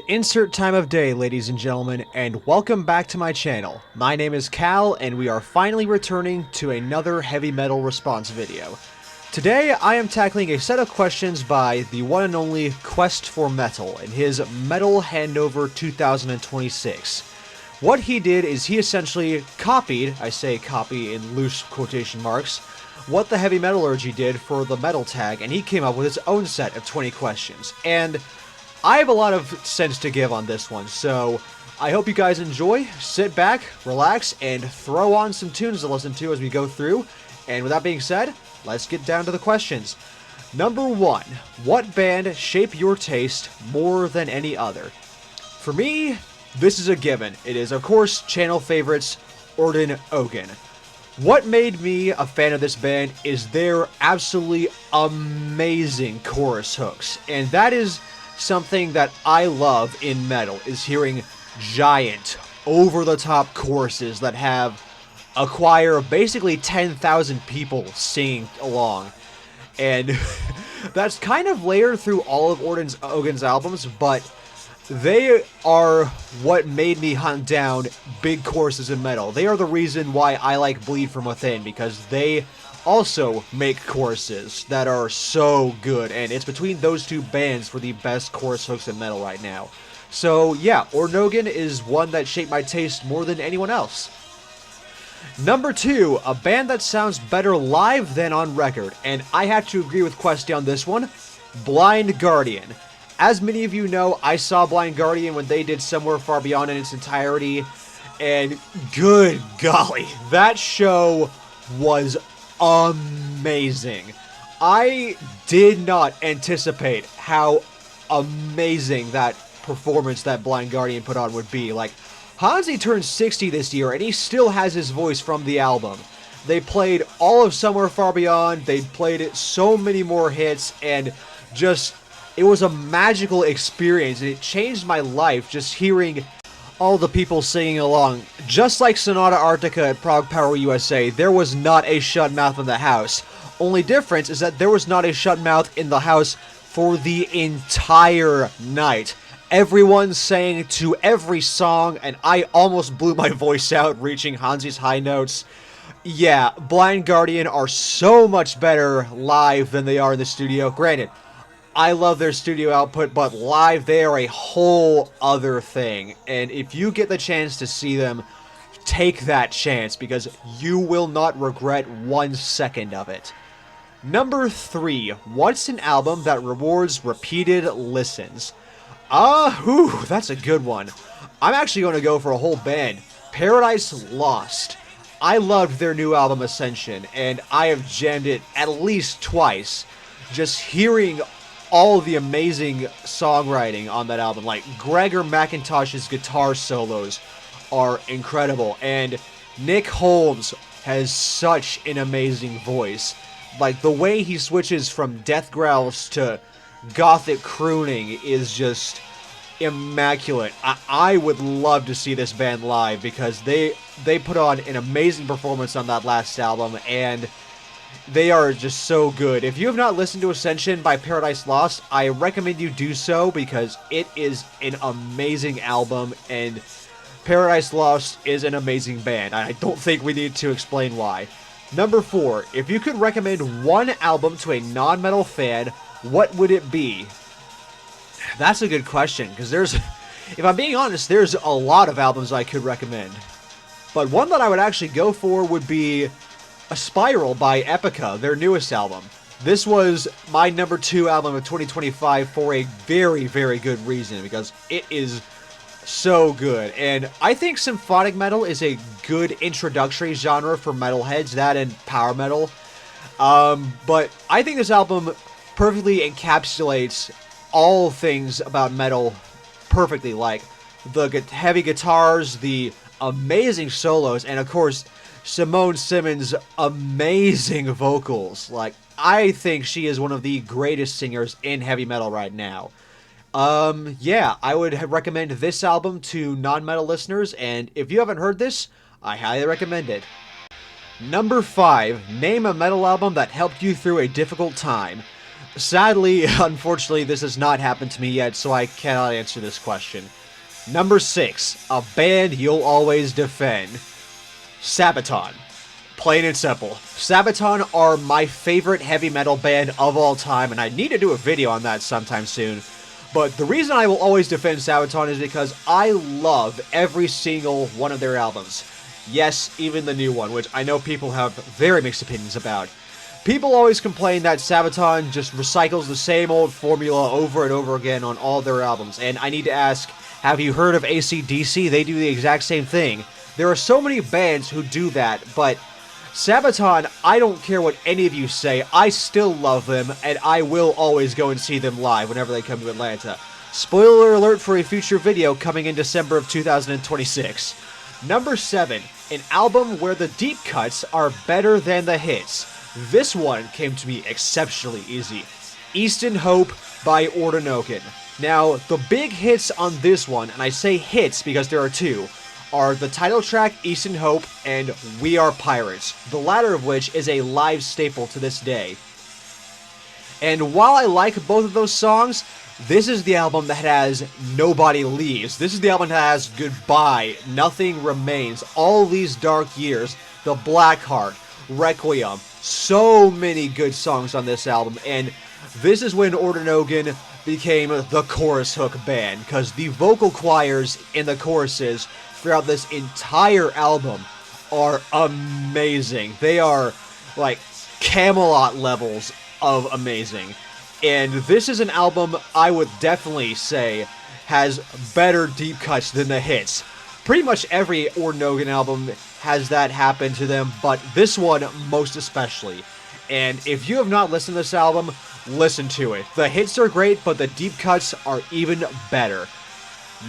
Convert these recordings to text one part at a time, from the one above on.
insert time of day, ladies and gentlemen, and welcome back to my channel. My name is Cal, and we are finally returning to another heavy metal response video. Today, I am tackling a set of questions by the one and only Quest for Metal in his Metal Handover 2026. What he did is he essentially copied, I say copy in loose quotation marks, what the Heavy Metallurgy did for the metal tag, and he came up with his own set of 20 questions. And I have a lot of sense to give on this one, so I hope you guys enjoy. Sit back, relax, and throw on some tunes to listen to as we go through. And with that being said, let's get down to the questions. Number 1. What band shaped your taste more than any other? For me, this is a given. It is, of course, channel favorites, Orden Ogan. What made me a fan of this band is their absolutely amazing chorus hooks. And that is something that I love in metal, is hearing giant, over-the-top choruses that have a choir of basically 10,000 people singing along. And that's kind of layered through all of Ogan's albums, but they are what made me hunt down big choruses in metal. They are the reason why I like Bleed From Within, because they also make choruses that are so good, and it's between those two bands for the best chorus hooks in metal right now. So yeah, Orden Ogan is one that shaped my taste more than anyone else. Number 2, a band that sounds better live than on record, and I have to agree with Questy on this one, Blind Guardian. As many of you know, I saw Blind Guardian when they did Somewhere Far Beyond in its entirety, and good golly, that show was amazing. I did not anticipate how amazing that performance that Blind Guardian put on would be. Like, Hansi turned 60 this year, and he still has his voice from the album. They played all of Somewhere Far Beyond, they played so many more hits, and just, it was a magical experience, and it changed my life just hearing all the people singing along. Just like Sonata Arctica at Prague Power USA, there was not a shut mouth in the house. Only difference is that there was not a shut mouth in the house for the entire night. Everyone sang to every song, and I almost blew my voice out reaching Hansi's high notes. Yeah, Blind Guardian are so much better live than they are in the studio. Granted, I love their studio output, but live, they are a whole other thing. And if you get the chance to see them, take that chance, because you will not regret 1 second of it. Number 3, what's an album that rewards repeated listens? That's a good one. I'm actually going to go for a whole band. Paradise Lost. I loved their new album, Ascension, and I have jammed it at least twice. Just hearing all the amazing songwriting on that album, like Gregor McIntosh's guitar solos are incredible, and Nick Holmes has such an amazing voice. Like, the way he switches from death growls to gothic crooning is just immaculate. I would love to see this band live, because they put on an amazing performance on that last album, and they are just so good. If you have not listened to Ascension by Paradise Lost, I recommend you do so, because it is an amazing album, and Paradise Lost is an amazing band. I don't think we need to explain why. Number 4, if you could recommend one album to a non-metal fan, what would it be? That's a good question, because if I'm being honest, there's a lot of albums I could recommend. But one that I would actually go for would be A Spiral by Epica, their newest album. This was my number 2 album of 2025 for a very, very good reason, because it is so good. And I think symphonic metal is a good introductory genre for metalheads, that and power metal. But I think this album perfectly encapsulates all things about metal perfectly, like the heavy guitars, the amazing solos, and of course Simone Simmons' amazing vocals. Like, I think she is one of the greatest singers in heavy metal right now. Yeah, I would recommend this album to non-metal listeners, and if you haven't heard this, I highly recommend it. Number 5, name a metal album that helped you through a difficult time. Sadly, unfortunately, this has not happened to me yet, so I cannot answer this question. Number 6, a band you'll always defend. Sabaton. Plain and simple. Sabaton are my favorite heavy metal band of all time, and I need to do a video on that sometime soon. But the reason I will always defend Sabaton is because I love every single one of their albums. Yes, even the new one, which I know people have very mixed opinions about. People always complain that Sabaton just recycles the same old formula over and over again on all their albums, and I need to ask, have you heard of AC/DC? They do the exact same thing. There are so many bands who do that, but Sabaton, I don't care what any of you say, I still love them, and I will always go and see them live whenever they come to Atlanta. Spoiler alert for a future video coming in December of 2026. Number 7, an album where the deep cuts are better than the hits. This one came to me exceptionally easy. Easton Hope by Ordinogan. Now, the big hits on this one, and I say hits because there are two, are the title track Easton Hope and We Are Pirates, the latter of which is a live staple to this day. And while I like both of those songs, this is the album that has Nobody Leaves. This is the album that has Goodbye, Nothing Remains, All These Dark Years, The Black Heart, Requiem. So many good songs on this album, and this is when Ordinogan became the chorus hook band, because the vocal choirs in the choruses throughout this entire album are amazing. They are like Camelot levels of amazing. And this is an album I would definitely say has better deep cuts than the hits. Pretty much every Ordinogan album has that happen to them, but this one most especially. And if you have not listened to this album, listen to it. The hits are great, but the deep cuts are even better.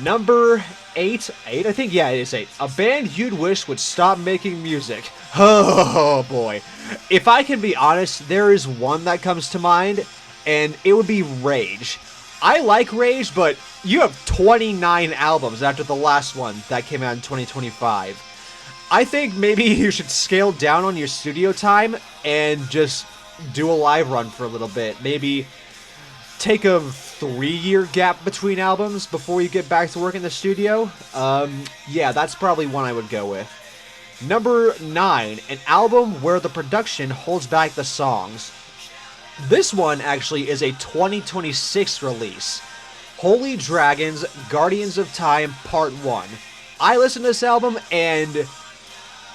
Number 8, I think, yeah, it is 8. A band you'd wish would stop making music. Oh boy. If I can be honest, there is one that comes to mind, and it would be Rage. I like Rage, but you have 29 albums after the last one that came out in 2025. I think maybe you should scale down on your studio time and just do a live run for a little bit. Maybe take a 3-year gap between albums before you get back to work in the studio. Yeah, that's probably one I would go with. Number 9, an album where the production holds back the songs. This one actually is a 2026 release. Holy Dragons, Guardians of Time Part 1. I listened to this album and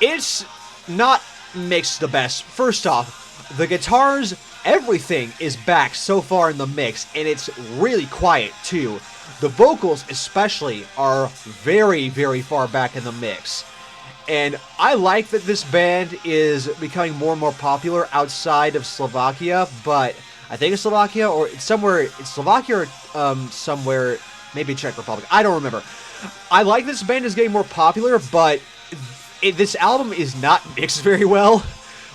it's not mixed the best. First off, the guitars, everything is back so far in the mix, and it's really quiet too. The vocals especially are very, very far back in the mix. And I like that this band is becoming more and more popular outside of Slovakia, but I think it's Slovakia or it's somewhere, it's Slovakia or somewhere, maybe Czech Republic, I don't remember. I like this band is getting more popular, but this album is not mixed very well.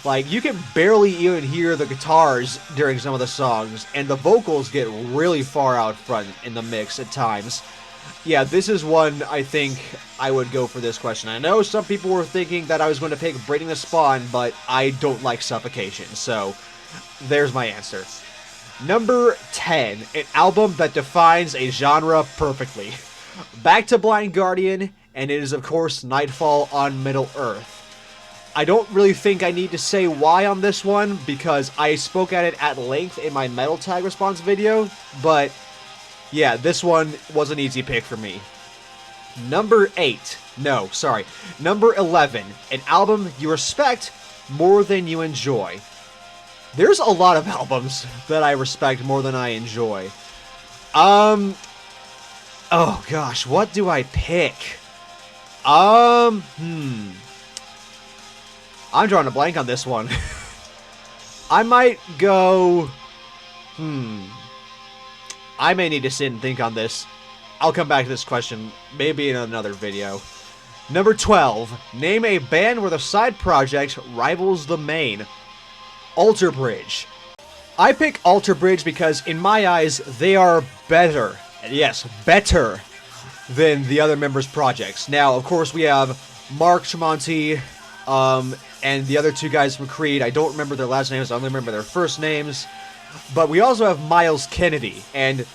Like, you can barely even hear the guitars during some of the songs, and the vocals get really far out front in the mix at times. Yeah, this is one I think I would go for this question. I know some people were thinking that I was going to pick Breaking the Spawn, but I don't like Suffocation, so there's my answer. Number 10, an album that defines a genre perfectly. Back to Blind Guardian, and it is of course Nightfall on Middle Earth. I don't really think I need to say why on this one, because I spoke at it at length in my Metal Tag response video, but yeah, this one was an easy pick for me. Number 11, an album you respect more than you enjoy. There's a lot of albums that I respect more than I enjoy. Oh gosh, what do I pick? I'm drawing a blank on this one. I might go... I may need to sit and think on this. I'll come back to this question, maybe in another video. Number 12. Name a band where the side project rivals the main. Alter Bridge. I pick Alter Bridge because, in my eyes, they are better. Yes, better than the other members' projects. Now, of course, we have Mark Tremonti, and the other two guys from Creed. I don't remember their last names, I only remember their first names. But we also have Miles Kennedy, and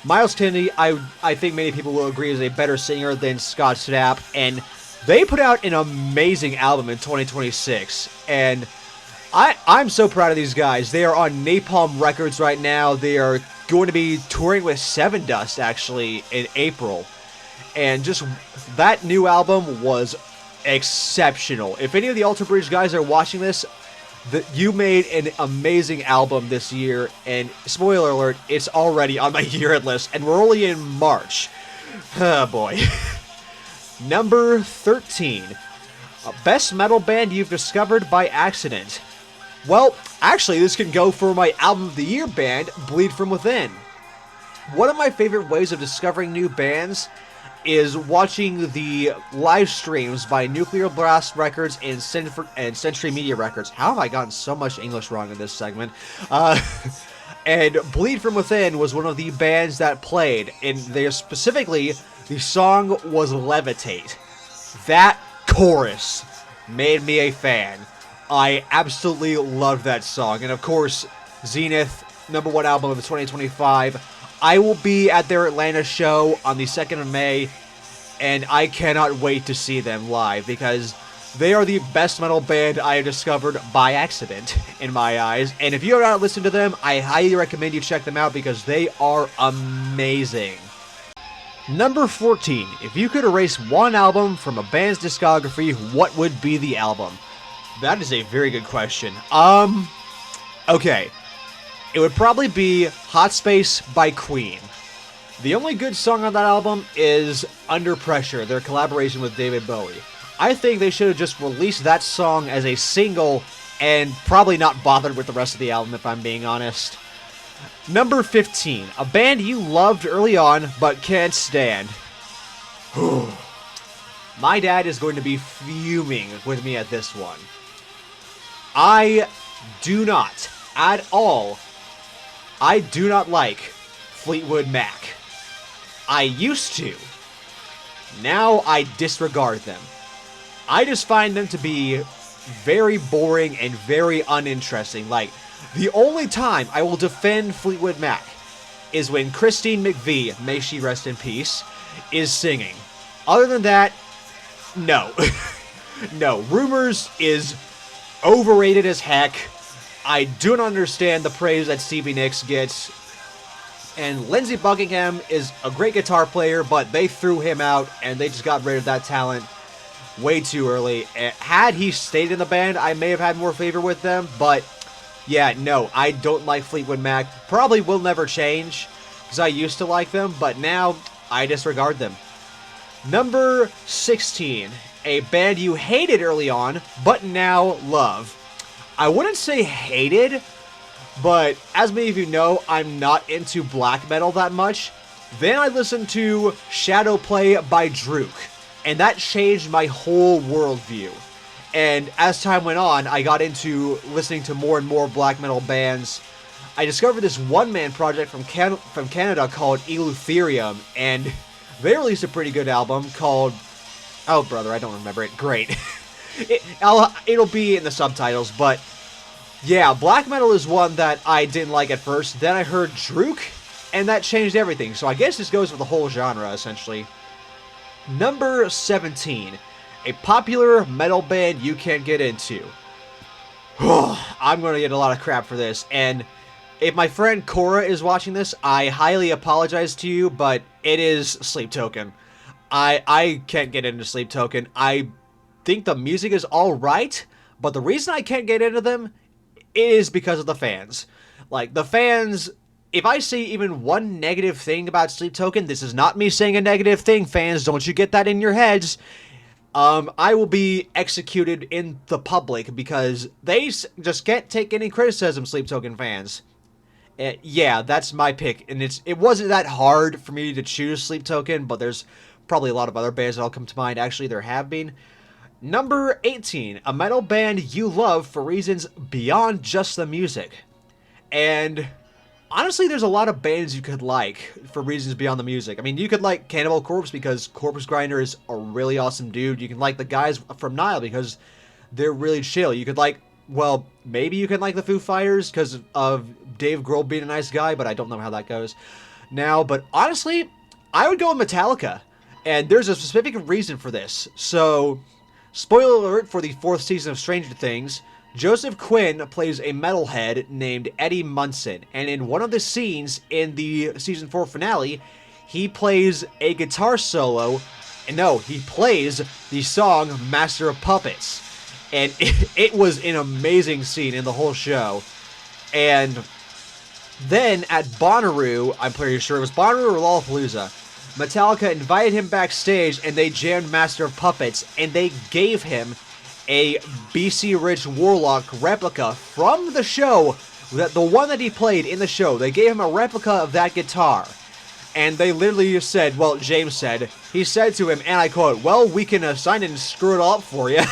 Miles Kennedy, I think many people will agree, is a better singer than Scott Stapp, and they put out an amazing album in 2026, and I'm so proud of these guys. They are on Napalm Records right now. They are going to be touring with Seven Dust, actually, in April. And just that new album was exceptional. If any of the Alter Bridge guys are watching this, you made an amazing album this year. And spoiler alert, it's already on my year-end list. And we're only in March. Oh, boy. Number 13. Best metal band you've discovered by accident. Well, actually, this can go for my Album of the Year band, Bleed From Within. One of my favorite ways of discovering new bands is watching the live streams by Nuclear Blast Records and Century Media Records. How have I gotten so much English wrong in this segment? And Bleed From Within was one of the bands that played, and specifically, the song was Levitate. That chorus made me a fan. I absolutely loved that song. And of course, Zenith, #1 album of 2025. I will be at their Atlanta show on the 2nd of May, and I cannot wait to see them live because they are the best metal band I have discovered by accident, in my eyes. And if you have not listened to them, I highly recommend you check them out because they are amazing. Number 14. If you could erase one album from a band's discography, what would be the album? That is a very good question. Okay. It would probably be Hot Space by Queen. The only good song on that album is Under Pressure, their collaboration with David Bowie. I think they should have just released that song as a single and probably not bothered with the rest of the album, if I'm being honest. Number 15. A band you loved early on, but can't stand. My dad is going to be fuming with me at this one. I do not, at all, I do not like Fleetwood Mac. I used to. Now I disregard them. I just find them to be very boring and very uninteresting. Like, the only time I will defend Fleetwood Mac is when Christine McVie, may she rest in peace, is singing. Other than that, no. No, Rumors is overrated as heck. I do not understand the praise that Stevie Nicks gets. And Lindsey Buckingham is a great guitar player, but they threw him out and they just got rid of that talent way too early. Had he stayed in the band, I may have had more favor with them, but yeah, no, I don't like Fleetwood Mac. Probably will never change, because I used to like them, but now I disregard them. Number 16, a band you hated early on, but now love. I wouldn't say hated, but as many of you know, I'm not into black metal that much. Then I listened to Shadowplay by Drook, and that changed my whole worldview. And as time went on, I got into listening to more and more black metal bands. I discovered this one-man project from Canada called Eleutherium, and they released a pretty good album called... Oh, brother, I don't remember it. Great. It'll be in the subtitles, but... Yeah, black metal is one that I didn't like at first. Then I heard Drook, and that changed everything. So I guess this goes for the whole genre, essentially. Number 17. A popular metal band you can't get into. I'm going to get a lot of crap for this, and if my friend Cora is watching this, I highly apologize to you, but it is Sleep Token. I can't get into Sleep Token. I think the music is alright, but the reason I can't get into them is because of the fans. Like, the fans... If I say even one negative thing about Sleep Token, this is not me saying a negative thing, fans, don't you get that in your heads. I will be executed in the public because they just can't take any criticism, Sleep Token fans. Yeah, that's my pick, and it wasn't that hard for me to choose Sleep Token, but there's probably a lot of other bands that'll come to mind. Actually, there have been. Number 18, a metal band you love for reasons beyond just the music. And... honestly, there's a lot of bands you could like for reasons beyond the music. I mean, you could like Cannibal Corpse because Corpse Grinder is a really awesome dude. You can like the guys from Nile because they're really chill. You could like well, maybe you can like the Foo Fighters because of Dave Grohl being a nice guy, but I don't know how that goes now. But honestly, I would go with Metallica. And there's a specific reason for this. So, spoiler alert for the 4th season of Stranger Things, Joseph Quinn plays a metalhead named Eddie Munson. And in one of the scenes in the season 4 finale, he plays a guitar solo. And no, he plays the song Master of Puppets. And it was an amazing scene in the whole show. And then at Bonnaroo, I'm pretty sure it was Bonnaroo or Lollapalooza, Metallica invited him backstage and they jammed Master of Puppets, and they gave him a BC Rich Warlock replica from the show, the one that he played in the show. They gave him a replica of that guitar. And they literally said, well, James said, he said to him, and I quote, "Well, we can sign it and screw it all up for you."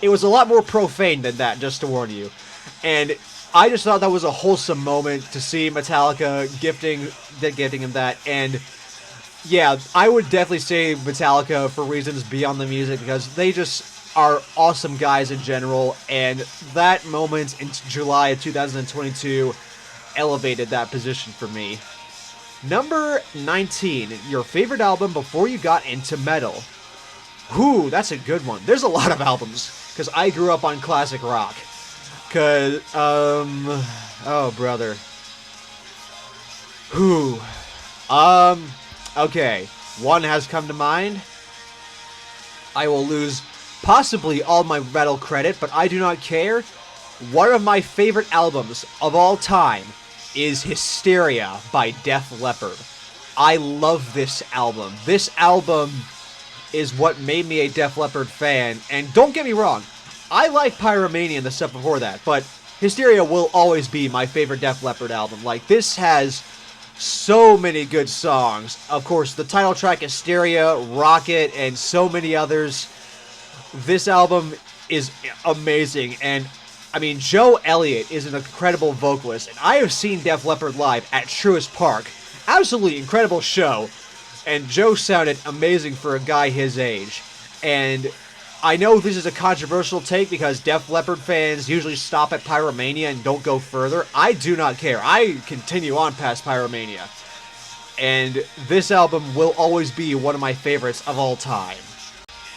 It was a lot more profane than that, just to warn you. And I just thought that was a wholesome moment to see Metallica gifting him that. And yeah, I would definitely say Metallica for reasons beyond the music, because they just are awesome guys in general, and that moment in July of 2022 elevated that position for me. Number 19, your favorite album before you got into metal. Whew, that's a good one. There's a lot of albums, because I grew up on classic rock. Because, oh, brother. Whew. Okay, one has come to mind. I will lose possibly all my metal credit, but I do not care. One of my favorite albums of all time is Hysteria by Def Leppard. I love this album. This album is what made me a Def Leppard fan, and don't get me wrong, I like Pyromania and the stuff before that, but Hysteria will always be my favorite Def Leppard album. Like, this has so many good songs. Of course, the title track, Hysteria, Rocket, and so many others. This album is amazing, and I mean, Joe Elliott is an incredible vocalist, and I have seen Def Leppard live at Truist Park. Absolutely incredible show, and Joe sounded amazing for a guy his age. And I know this is a controversial take because Def Leppard fans usually stop at Pyromania and don't go further. I do not care. I continue on past Pyromania. And this album will always be one of my favorites of all time.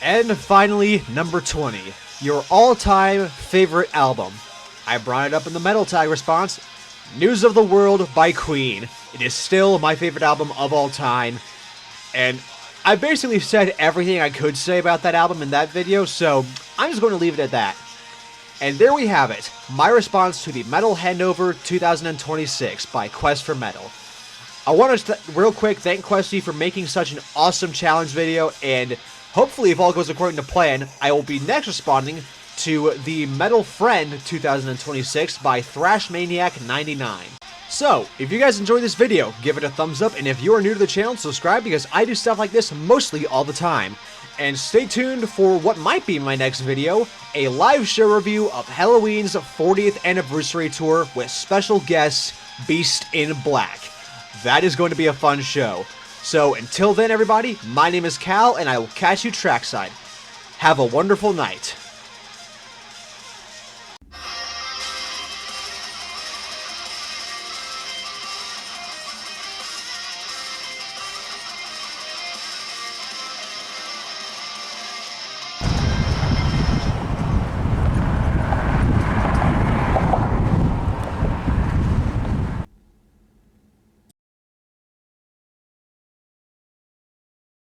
And finally, number 20. Your all-time favorite album. I brought it up in the Metal Tag response. News of the World by Queen. It is still my favorite album of all time. And I basically said everything I could say about that album in that video, so I'm just going to leave it at that. And there we have it, my response to the Metal Handover 2026 by Quest for Metal. I want to real quick thank Questy for making such an awesome challenge video, and hopefully if all goes according to plan, I will be next responding to the Metal Friend 2026 by Thrashmaniac99. So, if you guys enjoyed this video, give it a thumbs up, and if you are new to the channel, subscribe because I do stuff like this mostly all the time. And stay tuned for what might be my next video, a live show review of Halloween's 40th anniversary tour with special guest Beast in Black. That is going to be a fun show. So until then everybody, my name is Cal and I will catch you trackside. Have a wonderful night.